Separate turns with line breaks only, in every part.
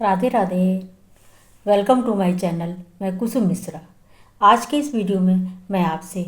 Radhe Radhe. Welcome to my channel. मैं कुसुम मिश्रा। आज के इस वीडियो में मैं आपसे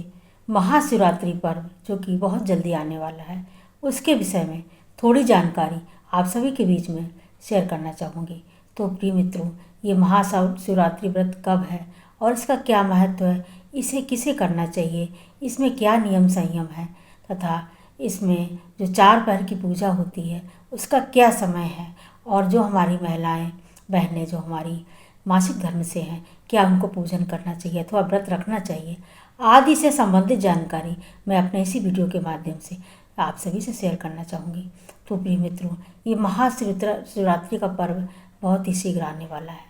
महाशिवरात्रि पर्व जो कि बहुत जल्दी आने वाला है उसके विषय में थोड़ी जानकारी आप सभी के बीच में शेयर करना चाहूँगी। तो प्रिय मित्रों, ये महाशिवरात्रि व्रत कब है और इसका क्या महत्व है, इसे किसे करना चाहिए, इसमें क्या नियम संयम है तथा इसमें जो 4 पहर की पूजा होती है उसका क्या समय है, और जो हमारी महिलाएं बहनें जो हमारी मासिक धर्म से हैं क्या उनको पूजन करना चाहिए अथवा व्रत रखना चाहिए आदि से संबंधित जानकारी मैं अपने इसी वीडियो के माध्यम से आप सभी से शेयर करना चाहूँगी। तो प्रिय मित्रों, ये महाशिवरात्रि का पर्व बहुत ही शीघ्र आने वाला है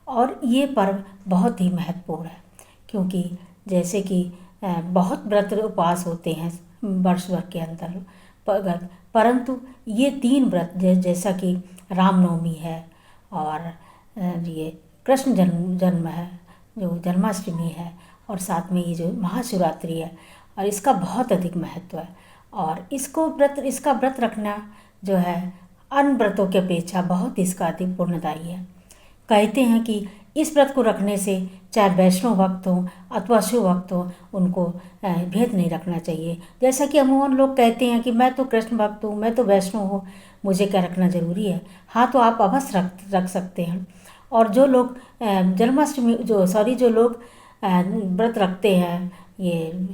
और ये पर्व बहुत ही महत्वपूर्ण है, क्योंकि जैसे कि बहुत व्रत उपवास होते हैं वर्ष भर के अंतर्गत, परंतु ये 3 व्रत जैसा कि रामनवमी है और ये कृष्ण जन्म है, जो जन्माष्टमी है, और साथ में ये जो महाशिवरात्रि है, और इसका बहुत अधिक महत्व है। और इसका व्रत रखना जो है अन्य व्रतों की अपेक्षा बहुत इसका अधिक पुण्यदायी है। कहते हैं कि इस व्रत को रखने से चाहे वैष्णव भक्त हों अथवा शिव भक्त हों, उनको भेद नहीं रखना चाहिए। जैसा कि अमूमन लोग कहते हैं कि मैं तो कृष्ण भक्त हूँ, मैं तो वैष्णव हूँ, मुझे क्या रखना ज़रूरी है। हाँ, तो आप अवश्य रख सकते हैं। और जो लोग जो लोग व्रत रखते हैं, ये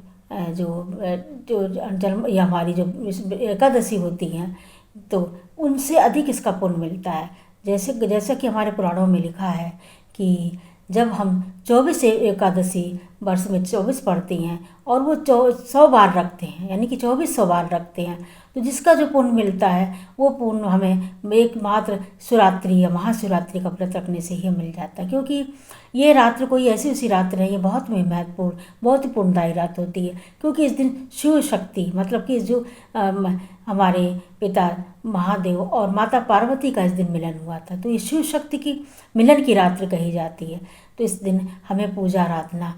ये हमारी जो एकादशी होती हैं, तो उनसे अधिक इसका पुण्य मिलता है। जैसे कि हमारे पुराणों में लिखा है कि जब हम 24 एकादशी वर्ष में 24 पढ़ते हैं और वो 100 बार रखते हैं, यानी कि 2400 बार रखते हैं, तो जिसका जो पुण्य मिलता है वो पुण्य हमें एकमात्र शिवरात्रि या महाशिवरात्रि का व्रत रखने से ही मिल जाता है। क्योंकि ये रात्र कोई ऐसी उसी रात्र है, ये बहुत ही महत्वपूर्ण, बहुत ही पुण्यदायी रात होती है। क्योंकि इस दिन शिव शक्ति, मतलब कि जो हमारे पिता महादेव और माता पार्वती का इस दिन मिलन हुआ था, तो ये शिव शक्ति की मिलन की रात्र कही जाती है। तो इस दिन हमें पूजा आराधना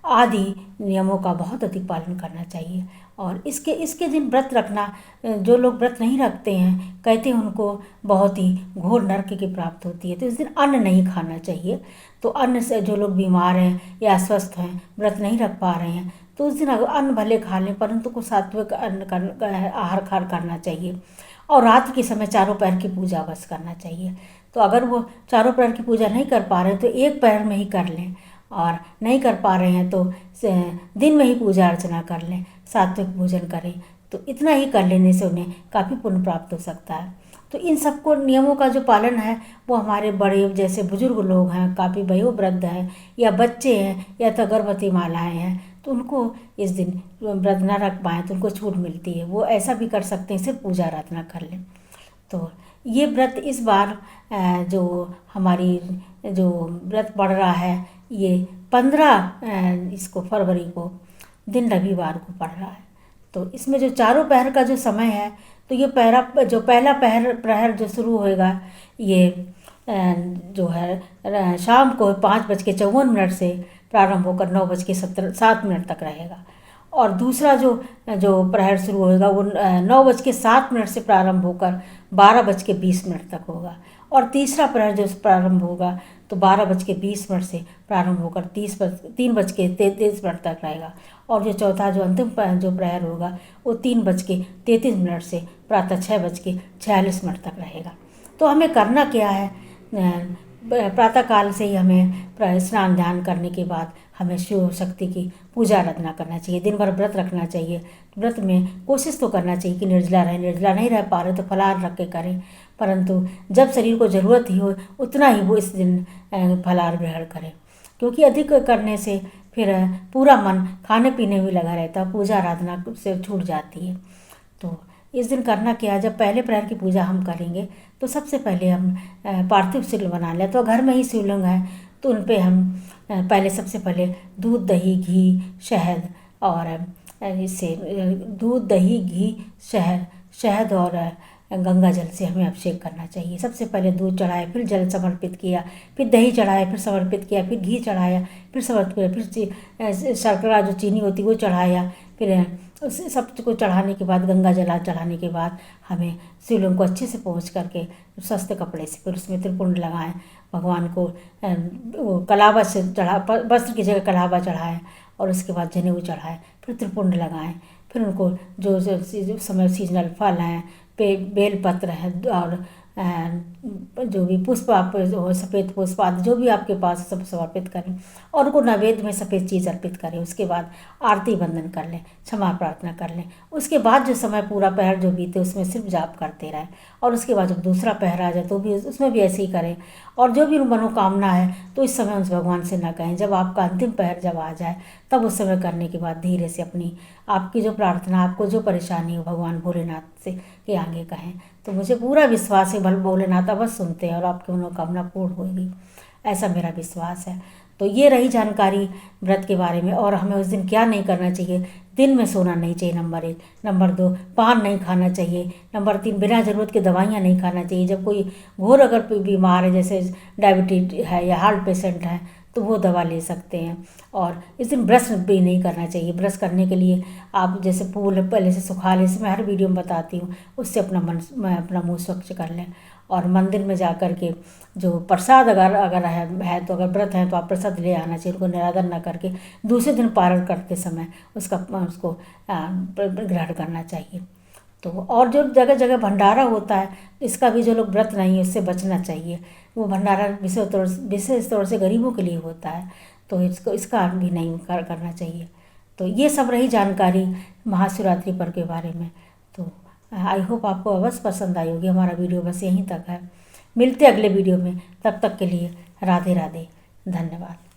आदि नियमों का बहुत अधिक पालन करना चाहिए। और इसके दिन व्रत रखना, जो लोग व्रत नहीं रखते हैं कहते हैं उनको बहुत ही घोर नरक की प्राप्त होती है। तो इस दिन अन्न नहीं खाना चाहिए। तो अन्न से जो लोग बीमार हैं या अस्वस्थ हैं, व्रत नहीं रख पा रहे हैं, तो उस दिन अन्न भले खा लें, परंतु को सात्विक आहार करना चाहिए। और रात के समय 4 पहर की पूजा बस करना चाहिए। तो अगर वो 4 पहर की पूजा नहीं कर पा रहे हैं तो 1 पहर में ही कर लें, और नहीं कर पा रहे हैं तो दिन में ही पूजा अर्चना कर लें, सात्विक भोजन करें। तो इतना ही कर लेने से उन्हें काफ़ी पुण्य प्राप्त हो सकता है। तो इन सबको नियमों का जो पालन है वो हमारे बड़े जैसे बुजुर्ग लोग हैं, काफ़ी वयोवृद्ध हैं, या बच्चे हैं, या तो गर्भवती मालाएँ हैं, तो उनको इस दिन व्रत न रख पाएँ तो उनको छूट मिलती है, वो ऐसा भी कर सकते हैं, सिर्फ पूजा आराधना कर लें। तो ये व्रत इस बार जो हमारी जो व्रत पड़ रहा है, ये 15 इसको फरवरी को दिन रविवार को पड़ रहा है। तो इसमें जो 4 पहर का जो समय है, तो ये पहला प्रहर जो शुरू होएगा, ये जो है शाम को 5:54 से प्रारंभ होकर 9:07 तक रहेगा। और दूसरा जो प्रहर शुरू होगा वो 9:07 से प्रारंभ होकर 12:20 तक होगा। और तीसरा प्रहर जो प्रारंभ होगा तो 12:20 से प्रारंभ होकर 3:33 तक रहेगा। और जो चौथा जो अंतिम जो प्रहर होगा वो 3:33 से प्रातः 6:46 तक रहेगा। तो हमें करना क्या है, प्रातःकाल से ही हमें स्नान ध्यान करने के बाद हमें शिव शक्ति की पूजा आराधना करना चाहिए। दिन भर व्रत रखना चाहिए। व्रत में कोशिश तो करना चाहिए कि निर्जला रहें, निर्जला नहीं रह पा रहे तो फलाहार रख के करें, परंतु जब शरीर को ज़रूरत ही हो उतना ही वो इस दिन फलाहार ग्रहण करें। क्योंकि अधिक करने से फिर पूरा मन खाने पीने में लगा रहता है, पूजा आराधना से छूट जाती है। तो इस दिन करना क्या है, जब पहले प्रहर की पूजा हम करेंगे तो सबसे पहले हम पार्थिव शिवलिंग बना लें। तो घर में ही शिवलिंग है तो उन पर हम सबसे पहले दूध दही घी शहद और इससे दूध दही घी शहद और गंगा जल से हमें अभिषेक करना चाहिए। सबसे पहले दूध चढ़ाया, फिर जल समर्पित किया, फिर दही चढ़ाया, फिर समर्पित किया, फिर घी चढ़ाया, फिर समर्पित किया, फिर शर्करा जो चीनी होती वो चढ़ाया। फिर उस सब को चढ़ाने के बाद, गंगा जल चढ़ाने के बाद हमें शिवलिंग को अच्छे से पोंछ करके स्वस्थ कपड़े से फिर उसमें त्रिपुंड लगाएं। भगवान को वो कलावा से वस्त्र की जगह कलावा चढ़ाएं और उसके बाद जनेऊ चढ़ाएं, फिर त्रिपुंड लगाएं। फिर उनको जो समय सीजनल फल हैं, बेल पत्र है और जो भी पुष्प आप सफ़ेद पुष्प आदि जो भी आपके पास सब समर्पित करें और उनको नैवेद्य में सफ़ेद चीज़ अर्पित करें। उसके बाद आरती बंदन कर लें, क्षमा प्रार्थना कर लें। उसके बाद जो समय पूरा पहर जो बीते उसमें सिर्फ जाप करते रहें और उसके बाद जब दूसरा पहर आ जाए तो भी उसमें भी ऐसे ही करें। और जो भी मनोकामना है तो इस समय उस भगवान से ना कहें, जब आपका अंतिम पहर जब आ जाए तब उस समय करने के बाद धीरे से अपनी आपकी जो प्रार्थना, आपको जो परेशानी हो भगवान भोलेनाथ से के आगे कहें। तो मुझे पूरा विश्वास है भोलेनाथ अवश्य सुनते हैं और आपकी मनोकामना पूर्ण होगी, ऐसा मेरा विश्वास है। तो ये रही जानकारी व्रत के बारे में। और हमें उस दिन क्या नहीं करना चाहिए, दिन में सोना नहीं चाहिए, नंबर 1। नंबर 2, पान नहीं खाना चाहिए। नंबर 3, बिना ज़रूरत की दवाइयाँ नहीं खाना चाहिए। जब कोई घोर अगर बीमार है, जैसे डायबिटीज है या हार्ट पेशेंट है, तो वो दवा ले सकते हैं। और इस दिन ब्रश भी नहीं करना चाहिए। ब्रश करने के लिए आप जैसे फूल पहले से सुखा लें, मैं हर वीडियो में बताती हूँ, उससे अपना मुँह स्वच्छ कर लें। और मंदिर में जा कर के जो प्रसाद अगर है तो अगर व्रत है तो आप प्रसाद ले आना चाहिए, उनको निरादन न करके दूसरे दिन पारण करते समय उसको ग्रहण करना चाहिए। तो और जो जगह जगह भंडारा होता है, इसका भी जो लोग व्रत नहीं है उससे बचना चाहिए। वो भंडारा विशेष तौर से गरीबों के लिए होता है, तो इसका भी नहीं करना चाहिए। तो ये सब रही जानकारी महाशिवरात्रि पर्व के बारे में। तो आई होप आपको अवश्य पसंद आई होगी। हमारा वीडियो बस यहीं तक है, मिलते अगले वीडियो में। तब तक के लिए राधे राधे, धन्यवाद।